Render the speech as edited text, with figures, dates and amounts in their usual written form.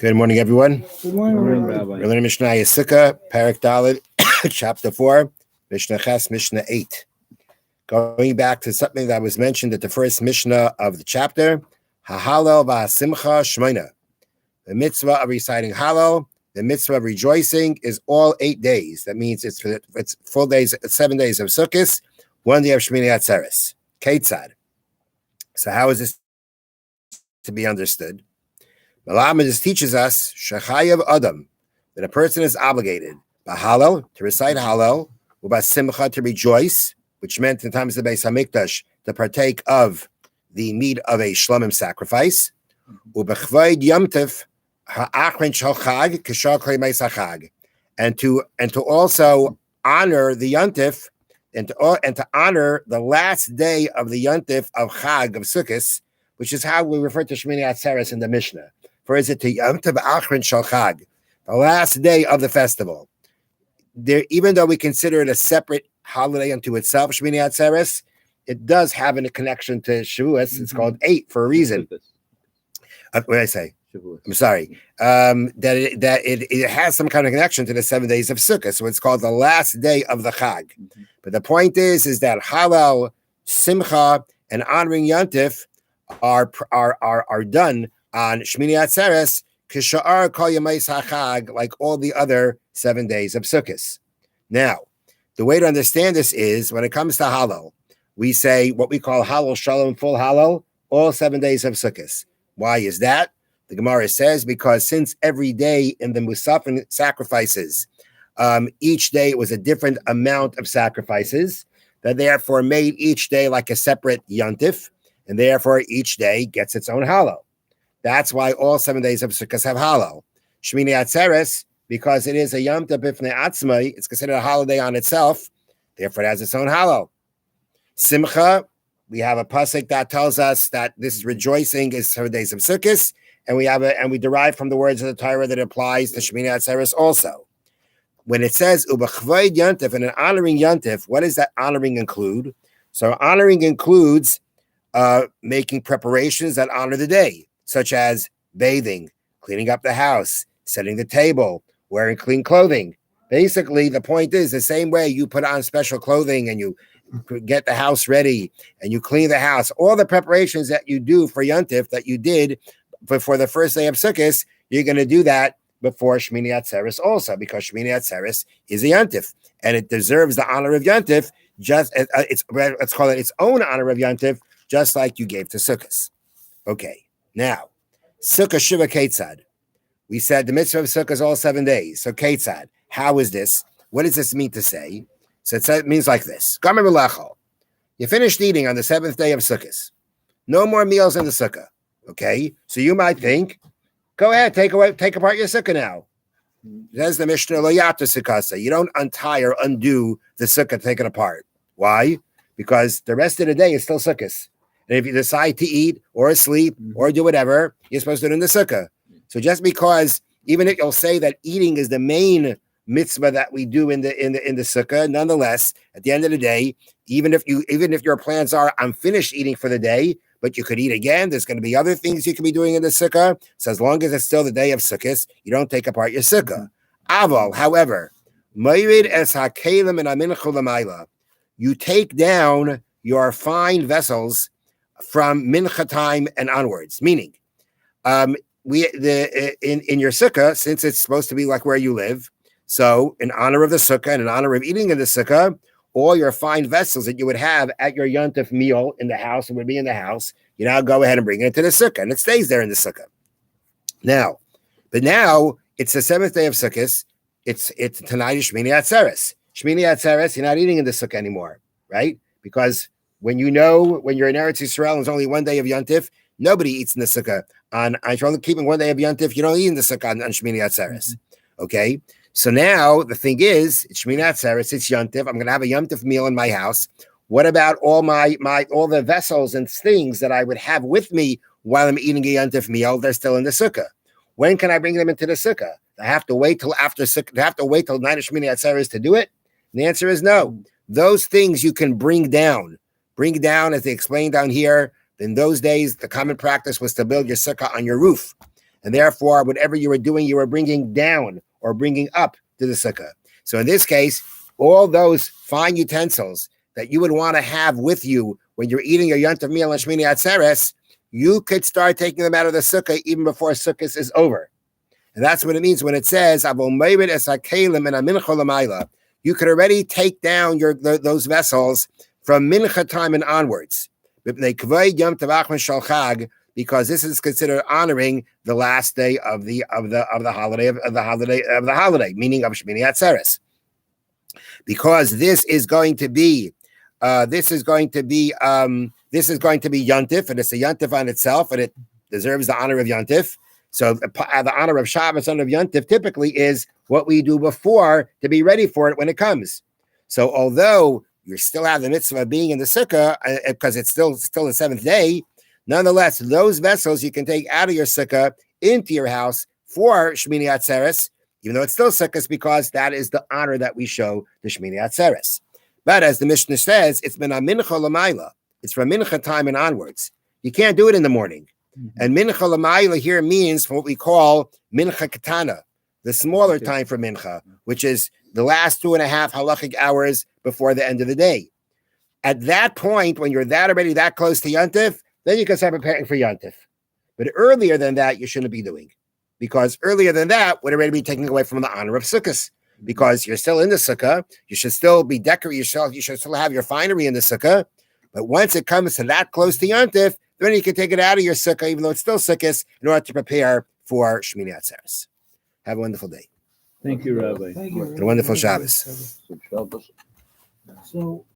Good morning, everyone. Good morning, Rabbi. We're learning Mishnah Yisika, Parak Dalet, Chapter 4, Mishnah Ches, Mishnah 8. Going back to something that was mentioned at the first Mishnah of the chapter, Hahalel v'Hasimcha Shmoina. The mitzvah of reciting Hallel, the mitzvah of rejoicing is all 8 days. That means it's full days, 7 days of Sukkot, 1 day of Shmini Atzeres. Ketzad. So how is this to be understood? Malamadis teaches us Shechayav Adam, that a person is obligated by Hallel to recite Hallel, or by Simcha to rejoice, which meant in times of the Beis Hamikdash to partake of the meat of a Shlomim sacrifice, ubechvayd Yomtiv ha'achrin shel Chag k'shal klei meis ha'Chag, and to also honor the Yontif and to honor the last day of the Yontif of Chag of Sukkot, which is how we refer to Shmini Atzeres in the Mishnah. For is it to Yom Tov Achron Shel Chag, the last day of the festival. There, even though we consider it a separate holiday unto itself, Shmini Atzeres, it does have a connection to Shavuos. It's called 8 for a reason. What did I say? Shavuos. I'm sorry. That it has some kind of connection to the 7 days of Sukkot, so it's called the last day of the Chag. But the point is that Hallel, Simcha, and honoring Yontif are done on Shmini Atzeres, Kisha'ar Kol Yemais HaChag, like all the other 7 days of Sukkot. Now, the way to understand this is, when it comes to Hallel, we say what we call Hallel Shalom, full Hallel, all 7 days of Sukkot. Why is that? The Gemara says, because since every day in the Musafin sacrifices, each day it was a different amount of sacrifices, that therefore made each day like a separate Yontif, and therefore each day gets its own Hallel. That's why all 7 days of Sukkot have Hallel. Shmini Atzeres, because it is a Yom Tov B'fnei Atzmai, it's considered a holiday on itself, therefore it has its own Hallel. Simcha, we have a pasuk that tells us that this is rejoicing is 7 days of Sukkot, and we derive from the words of the Torah that applies to Shmini Atzeres also. When it says Ubechvayd Yontif and an honoring Yontif, what does that honoring include? So honoring includes making preparations that honor the day, such as bathing, cleaning up the house, setting the table, wearing clean clothing. Basically, the point is the same way you put on special clothing and you get the house ready and you clean the house, all the preparations that you do for Yontif that you did before the first day of Sukkot, you're going to do that before Shmini Atzeres also, because Shmini Atzeres is a Yontif and it deserves the honor of Yontif, let's call it its own honor of Yontif, just like you gave to Sukkot. Okay. Now, Sukkah Shiva Ketzad. We said the mitzvah of Sukkah is all 7 days. So Ketzad, how is this? What does this mean to say? So it means like this. You finished eating on the 7th day of Sukkot. No more meals in the Sukkah. Okay? So you might think, go ahead, take apart your Sukkah now. Says the Mishna, Lo Yata Sukkasa. You don't untie or undo the Sukkah, take it apart. Why? Because the rest of the day is still Sukkot. And if you decide to eat or sleep or do whatever, you're supposed to do it in the Sukkah. So just because, even if you'll say that eating is the main mitzvah that we do in the Sukkah, nonetheless, at the end of the day, even if your plans are, I'm finished eating for the day, but you could eat again, there's going to be other things you could be doing in the Sukkah. So as long as it's still the day of Sukkot, you don't take apart your Sukkah. Aval, however, you take down your fine vessels from mincha time and onwards, meaning in your sukkah, since it's supposed to be like where you live, so in honor of the sukkah and in honor of eating in the sukkah, all your fine vessels that you would have at your yontif meal in the house, it would be in the house, you now go ahead and bring it into the sukkah, and it stays there in the sukkah. Now it's the 7th day of Sukkot. It's tonight is Shmini Atzeres. Shmini Atzeres, you're not eating in the sukkah anymore, right? Because when you're in Eretz Yisrael and it's only 1 day of Yontif, nobody eats in the sukkah. If you're only keeping 1 day of Yontif, you don't eat in the sukkah on Shmini Atzeres. Okay? So now the thing is, it's Shmini Atzeres, it's Yontif. I'm going to have a Yontif meal in my house. What about all all the vessels and things that I would have with me while I'm eating a Yontif meal? They're still in the sukkah. When can I bring them into the sukkah? I have to wait till after sukkah. I have to wait till night of Shmini Atzeres to do it? And the answer is no. Those things you can bring down. Bring down, as they explained down here, in those days, the common practice was to build your sukkah on your roof. and therefore, whatever you were doing, you were bringing down or bringing up to the sukkah. So in this case, all those fine utensils that you would want to have with you when you're eating your Yontif meal on Shmini Atzeres, you could start taking them out of the sukkah even before Sukkot is over. And that's what it means when it says, you could already take down those vessels from mincha time and onwards, because this is considered honoring the last day of the holiday, meaning of Shmini Atzeres. Because this is going to be Yontif, and it's a Yontif on itself, and it deserves the honor of Yontif. So the honor of Shabbos, honor of Yontif, typically is what we do before to be ready for it when it comes. So although you still have the mitzvah of being in the sukkah, because it's still the seventh day, nonetheless, those vessels you can take out of your sukkah into your house for Shmini Atzeres, even though it's still sukkahs, because that is the honor that we show to Shmini Atzeres. But as the Mishna says, it's min mincha l'mayla. It's from mincha time and onwards. You can't do it in the morning. And mincha l'mayla here means what we call mincha katana, the smaller time for mincha, which is the last 2.5 halachic hours before the end of the day. At that point, when you're already that close to Yontif, then you can start preparing for Yontif. But earlier than that, you shouldn't be doing, because earlier than that would already be taking away from the honor of sukkahs. Because you're still in the sukkah, you should still be decorating yourself. You should still have your finery in the sukkah. But once it comes to that close to Yontif, then you can take it out of your sukkah, even though it's still sukkahs, in order to prepare for Shmini Atzeres. Have a wonderful day. Thank you, Rabbi. Thank you. And a wonderful Shabbos. Good Shabbos. So